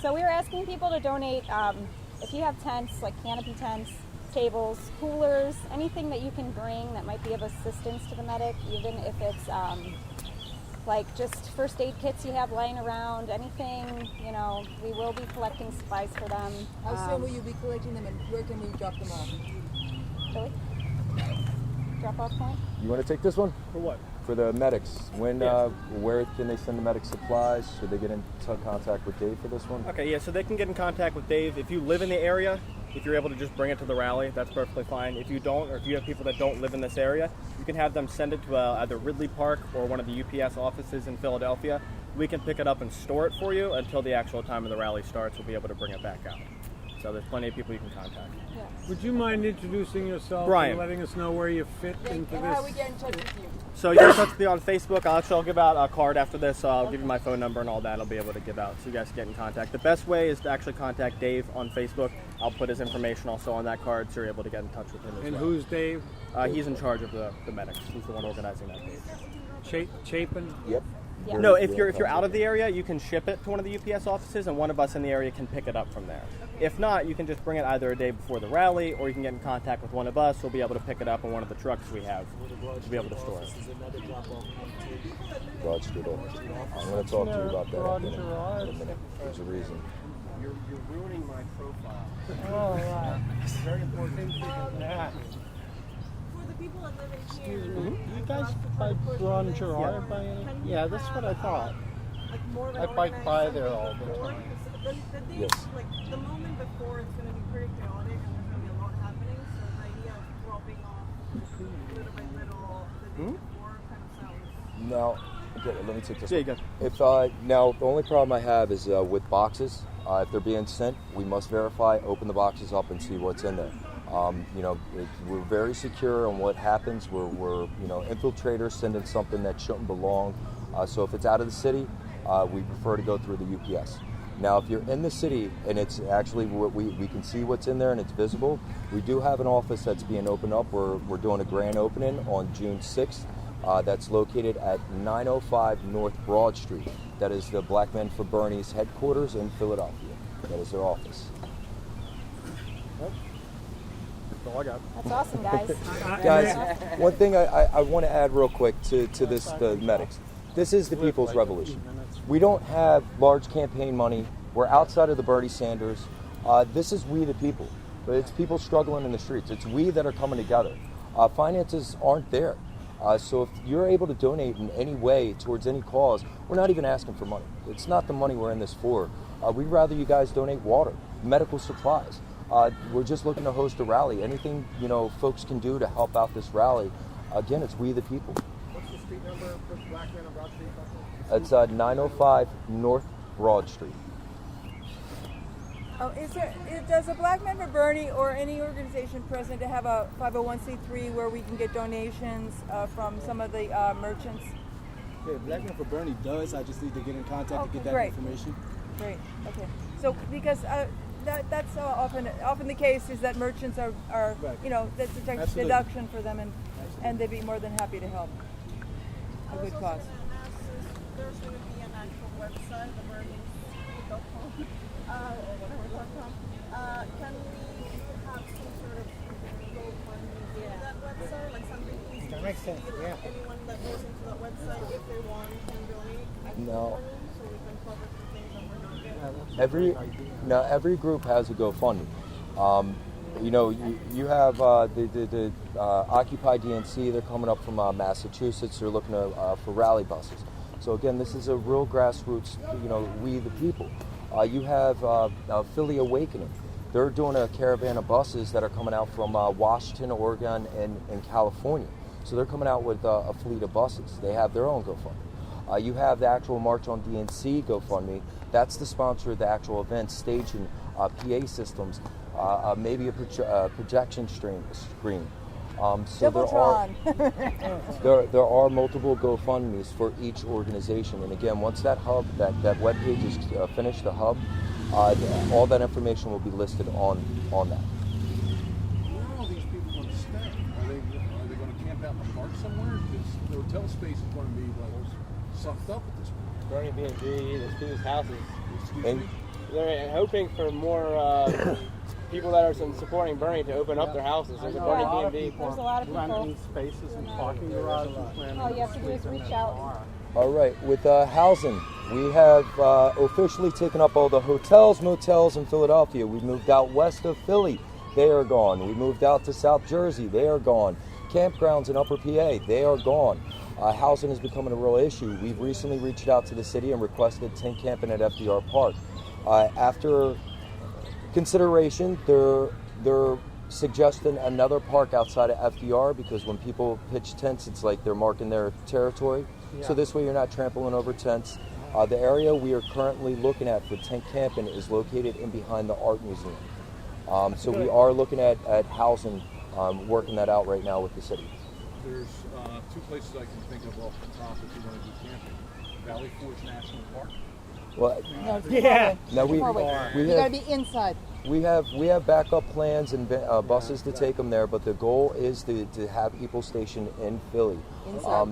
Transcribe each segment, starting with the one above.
So we were asking people to donate, if you have tents, like canopy tents, tables, coolers, anything that you can bring that might be of assistance to the medic, even if it's like just first aid kits you have lying around, anything, you know, we will be collecting supplies for them. How soon will you be collecting them, and where can we drop them off? Billy? Drop-off point? You want to take this one? For what? For the medics. Where can they send the medic supplies? Should they get in contact with Dave for this one? Okay, yeah, so they can get in contact with Dave. If you live in the area, if you're able to just bring it to the rally, that's perfectly fine. If you don't, or if you have people that don't live in this area, you can have them send it to either Ridley Park or one of the UPS offices in Philadelphia. We can pick it up and store it for you until the actual time of the rally starts. We'll be able to bring it back out. So there's plenty of people you can contact. Yes. Would you mind introducing yourself Brian. and letting us know where you fit into And this? how we get in touch with you? So you can touch me on Facebook. I'll give out a card after this. So I'll give you my phone number and all that. I'll be able to give out so you guys can get in contact. The best way is to actually contact Dave on Facebook. I'll put his information also on that card so you're able to get in touch with him as And well. who's Dave? He's in charge of the medics. He's the one organizing that page. Chapin? Yep. Yeah. No, if you're out of the area, you can ship it to one of the UPS offices, and one of us in the area can pick it up from there. If not, you can just bring it either a day before the rally, or you can get in contact with one of us. We'll be able to pick it up in one of the trucks we have to be able to store it. Broad Street office. I'm going to talk to you about that in a minute. There's a reason. You're ruining my profile. Oh, right. It's very important. Yeah. For the people that live in Excuse here, me. You guys by Broad Gerard by any? Yeah, that's what I thought. like more of an I bike by organized there all the before, time. because the day, Yes. like the moment before, it's going to be pretty chaotic and there's going to be a lot happening. So the idea of dropping off little by little the day before kind of sounds. Now, okay, let me take this Yeah, one. you got If now, the only problem I have is with boxes. If they're being sent, we must verify, open the boxes up, and see what's in there. We're very secure on what happens. We're infiltrators sending something that shouldn't belong. So if it's out of the city, we prefer to go through the UPS. Now, if you're in the city and it's actually we can see what's in there and it's visible, we do have an office that's being opened up. We're doing a grand opening on June 6th. That's located at 905 North Broad Street. That is the Black Men for Bernie's headquarters in Philadelphia. That is their office. That's all I got. That's awesome, guys. Guys, one thing I want to add real quick to the medics. This is the people's revolution. We don't have large campaign money. We're outside of the Bernie Sanders. This is we the people. But it's people struggling in the streets. It's we that are coming together. Finances aren't there. So if you're able to donate in any way towards any cause, we're not even asking for money. It's not the money we're in this for. We'd rather you guys donate water, medical supplies. We're just looking to host a rally. Anything folks can do to help out this rally. Again, it's we the people. What's the street number for Black Men on Broad Street? It's 905 North Broad Street. Oh, does a Black Men for Bernie or any organization present to have a 501c3 where we can get donations from some of the merchants? Yeah, Black Men for Bernie does. I just need to get in contact to get that great. information. Great. Okay. So because that's often the case is that merchants are Right. that's a tax Absolutely. deduction for them and they'd be more than happy to help. A good cause. I was also going to ask if there's going to be an actual website, the Bernie.com, or whatever.com. Can we have some sort of GoFundMe via that website, like something easy That makes to sense, see, yeah. like anyone that goes into that website, if they want, can donate actual No. money, so we can cover some things that we're not getting. Every group has a GoFundMe. You have the Occupy DNC. They're coming up from Massachusetts. They're looking for rally buses. So again, this is a real grassroots. We the people. You have Philly Awakening. They're doing a caravan of buses that are coming out from Washington, Oregon, and California. So they're coming out with a fleet of buses. They have their own GoFundMe. You have the actual March on DNC GoFundMe. That's the sponsor of the actual event, staging PA systems, maybe a projection screen. So Doubletron. there are multiple GoFundMes for each organization. And again, once that hub, that webpage is finished, the hub, all that information will be listed on that. Where are all these people going to stay? Are they going to camp out in the park somewhere? Because the hotel space is going to be sucked up at this point. Bernie Blvd, there's people's houses. Excuse And me? they're hoping for more people that are supporting Bernie to open up their houses. There's a Bernie BMD. There's a lot of people. Renting spaces and parking garages. All you have to do is reach out. All right, with housing, we have officially taken up all the hotels, motels in Philadelphia. We moved out west of Philly. They are gone. We moved out to South Jersey. They are gone. Campgrounds in Upper PA. They are gone. Housing is becoming a real issue. We've recently reached out to the city and requested tent camping at FDR Park. After consideration, they're suggesting another park outside of FDR because when people pitch tents, it's like they're marking their territory. Yeah. So this way you're not trampling over tents. The area we are currently looking at for tent camping is located in behind the Art Museum. So we are looking at housing, working that out right now with the city. There's two places I can think of off the top if you want to do camping. Valley Forge National Park. Well, No, it's yeah. No, we you gotta be inside. We have backup plans and buses to take them there, but the goal is to have people stationed in Philly.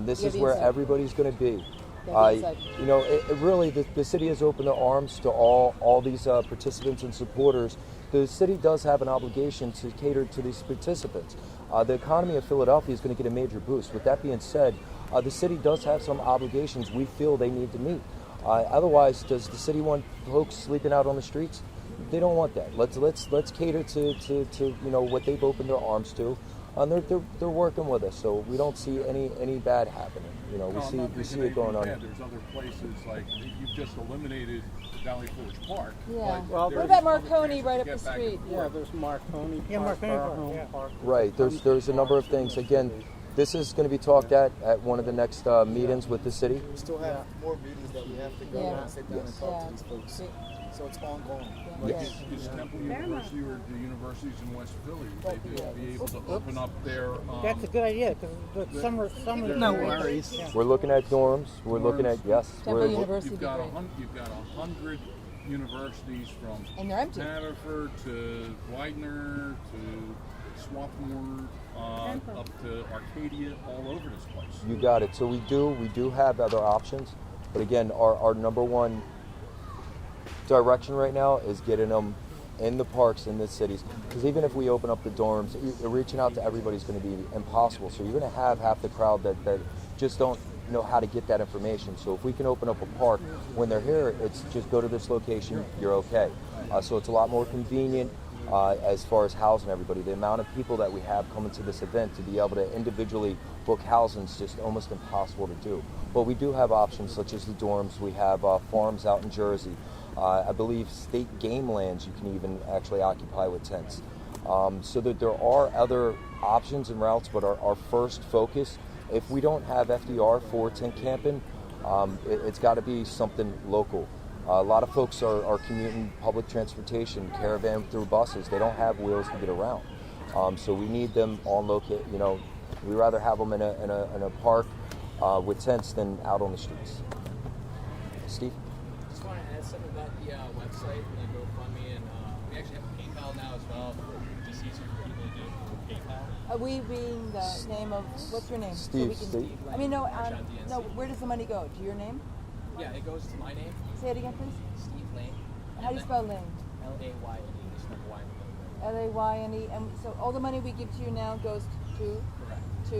This is where everybody's going to be. You know, really, the city has opened their arms to all these participants and supporters. The city does have an obligation to cater to these participants. The economy of Philadelphia is going to get a major boost. With that being said, the city does have some obligations we feel they need to meet. Otherwise, does the city want folks sleeping out on the streets? They don't want that. Let's cater to you know what they've opened their arms to, and they're working with us. So we don't see any bad happening. You know, we see it going on. There's other places like you've just eliminated Valley Forge Park. Yeah. Well, what about Marconi right up the street? Yeah, there's Marconi. Yeah, Marconi Park. Park. Right. There's a number of things. Again, this is going to be talked at one of the next meetings with the city. We still have more meetings that we have to go and sit down and talk to these folks. So it's ongoing. Like is Temple University or the universities in West Philly, would they be able to open up their... That's a good idea, because the summer... No worries. Yeah. We're looking at dorms. We're looking at, yes. Temple University. You've got 100 universities from And they're empty. Hanover to Widener to Swarthmore up to Arcadia, all over this place. You got it. So we do have other options, but again, our number one direction right now is getting them in the parks in the cities. Because even if we open up the dorms, reaching out to everybody is going to be impossible. So you're going to have half the crowd that just don't know how to get that information. So if we can open up a park when they're here, it's just go to this location, you're okay. So it's a lot more convenient as far as housing everybody. The amount of people that we have coming to this event to be able to individually book housing is just almost impossible to do. But we do have options such as the dorms. We have farms out in Jersey. I believe state game lands you can even actually occupy with tents. So that there are other options and routes, but our first focus, if we don't have FDR for tent camping, it's got to be something local. A lot of folks are commuting public transportation, caravan through buses. They don't have wheels to get around. So we need them on locate. You know, we rather have them in a park with tents than out on the streets. Steve? Just want to add something about the website and the GoFundMe, and we actually have PayPal now as well. Just easier for people to do with PayPal. We being the name of what's your name? Steve. I mean, no. Where does the money go? To your name? Yeah, it goes to my name. Say it again, please. Steve Lane. How do you spell Lane? L-A-Y-N-E. There's no Y in the logo. L-A-Y-N-E. And so all the money we give to you now goes to? Correct. To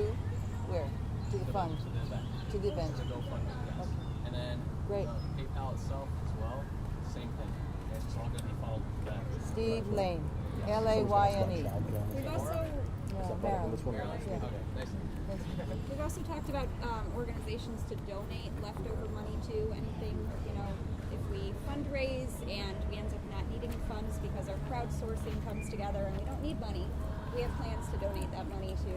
where? To the fund. To the event. To the event. To the GoFundMe, yes. Okay. And then Great. PayPal itself as well, same thing. It's all going to be followed with that. Steve Lane. L-A-Y-N-E. We've also Maryland. Okay, nice. We've also talked about organizations to donate leftover money to, anything, you know, if we fundraise and we end up not needing funds because our crowdsourcing comes together and we don't need money, we have plans to donate that money to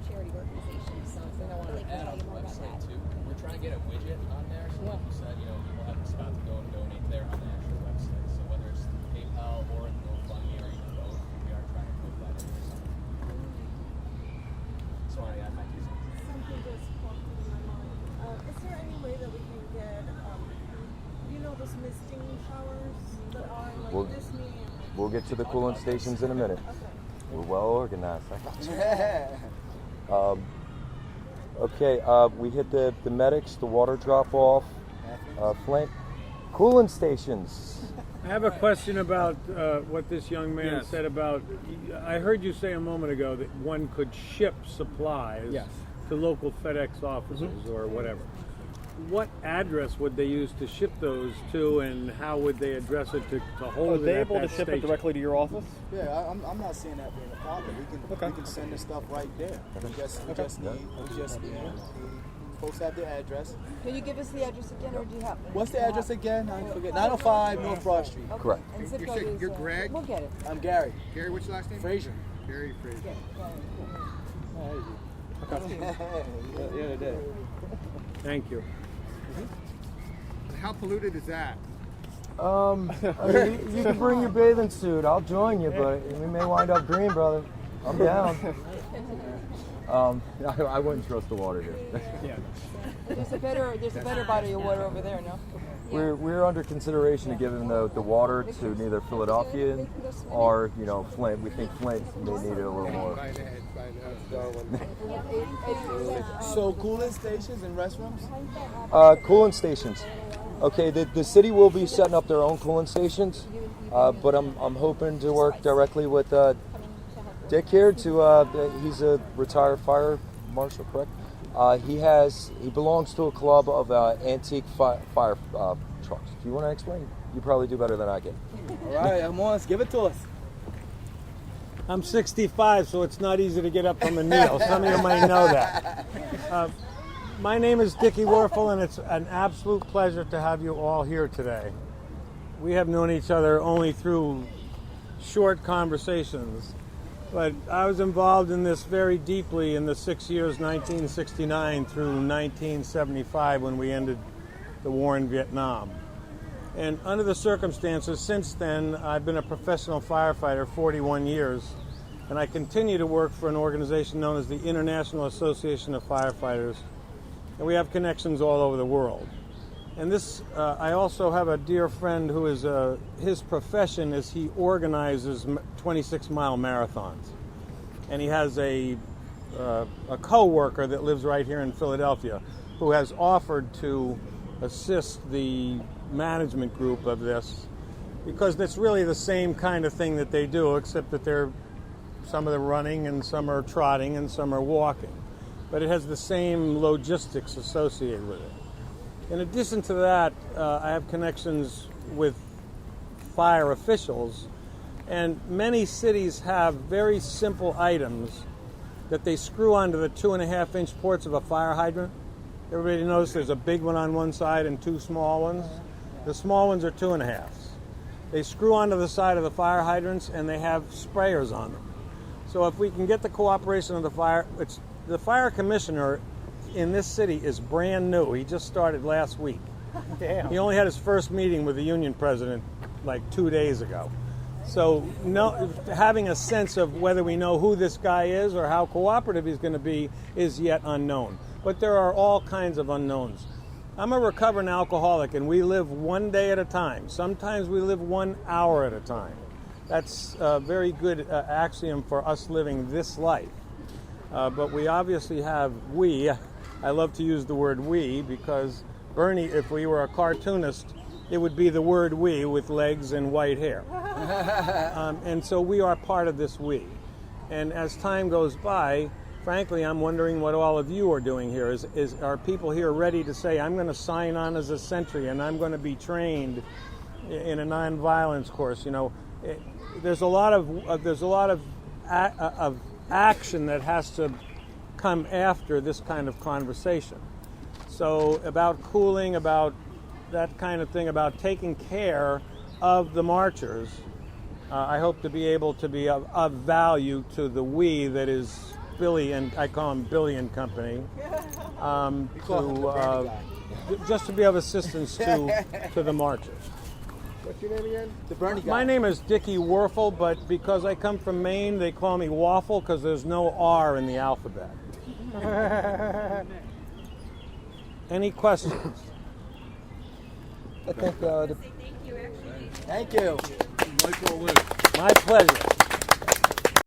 charity organizations. So I want Billy to can add tell on you the more about website that. too. We're trying to get a widget on there, so like you said, you know, people have the spot to go and donate there on the actual website. So whether it's PayPal or GoFundMe or even both, we are trying to put that in there somewhere. Sorry, I might do something. Something just popped into my mind. Is there any way that we can get, you know, those misting showers that are like Disney? We'll get to the cooling stations in a minute. Okay. We're well organized. I got you. Okay, we hit the medics, the water drop off, Flint. Cooling stations. I have a question about what this young man said about. I heard you say a moment ago that one could ship supplies to local FedEx offices or whatever. What address would they use to ship those to, and how would they address it to hold it Are they at able that to ship it station? directly to your office? Yeah, I'm not seeing that being a problem. We can send the stuff right there. We just need folks have the address. Can you give us the address again, or do you have? What's the address again? I forget. 905 North Broad Street. Okay. Correct. And zip code is, You're Greg? We'll get it. I'm Gary. Gary, what's your last name? Frazier. Gary Frazier. The other day. Thank you. How polluted is that? I mean, you can bring your bathing suit. I'll join you, but we may wind up green, brother. I'm down. I wouldn't trust the water here. There's a better body of water over there, no? We're under consideration to giving the water to neither Philadelphia or Flint. We think Flint may need it a little more. So cooling stations and restrooms? Cooling stations. Okay, the city will be setting up their own cooling stations, but I'm hoping to work directly with Dick here. He's a retired fire marshal, correct? He belongs to a club of antique fire trucks. Do you want to explain? You probably do better than I can. All right, come on, let's give it to us. I'm 65, so it's not easy to get up from a kneel. Some of you might know that. My name is Dickie Werfel, and it's an absolute pleasure to have you all here today. We have known each other only through short conversations, but I was involved in this very deeply in the 6 years 1969 through 1975 when we ended the war in Vietnam. And under the circumstances since then, I've been a professional firefighter 41 years, and I continue to work for an organization known as the International Association of Firefighters, and we have connections all over the world. And this, I also have a dear friend who is, his profession is he organizes 26-mile marathons. And he has a co-worker that lives right here in Philadelphia who has offered to assist the management group of this, because it's really the same kind of thing that they do, except that some of them running and some are trotting and some are walking. But it has the same logistics associated with it. In addition to that, I have connections with fire officials, and many cities have very simple items that they screw onto the 2.5-inch ports of a fire hydrant. Everybody knows there's a big one on one side and two small ones. The small ones are 2.5s. They screw onto the side of the fire hydrants, and they have sprayers on them. So if we can get the cooperation of the fire commissioner in this city is brand new. He just started last week. Damn. He only had his first meeting with the union president like 2 days ago. So having a sense of whether we know who this guy is or how cooperative he's going to be is yet unknown. But there are all kinds of unknowns. I'm a recovering alcoholic, and we live one day at a time. Sometimes we live 1 hour at a time. That's a very good axiom for us living this life. But we obviously have I love to use the word we, because Bernie, if we were a cartoonist, it would be the word we with legs and white hair. And so we are part of this we. And as time goes by, frankly, I'm wondering what all of you are doing here. Are people here ready to say, I'm going to sign on as a sentry and I'm going to be trained in a nonviolence course? There's a lot of action that has to come after this kind of conversation. So about cooling, about that kind of thing, about taking care of the marchers, I hope to be able to be of value to the we that is Billy, and I call him Billy and Company, just to be of assistance to the marchers. What's your name again? The Bernie guy. My name is Dickie Werfel, but because I come from Maine, they call me Waffle because there's no R in the alphabet. Any questions? I think Thank you. Michael, My pleasure.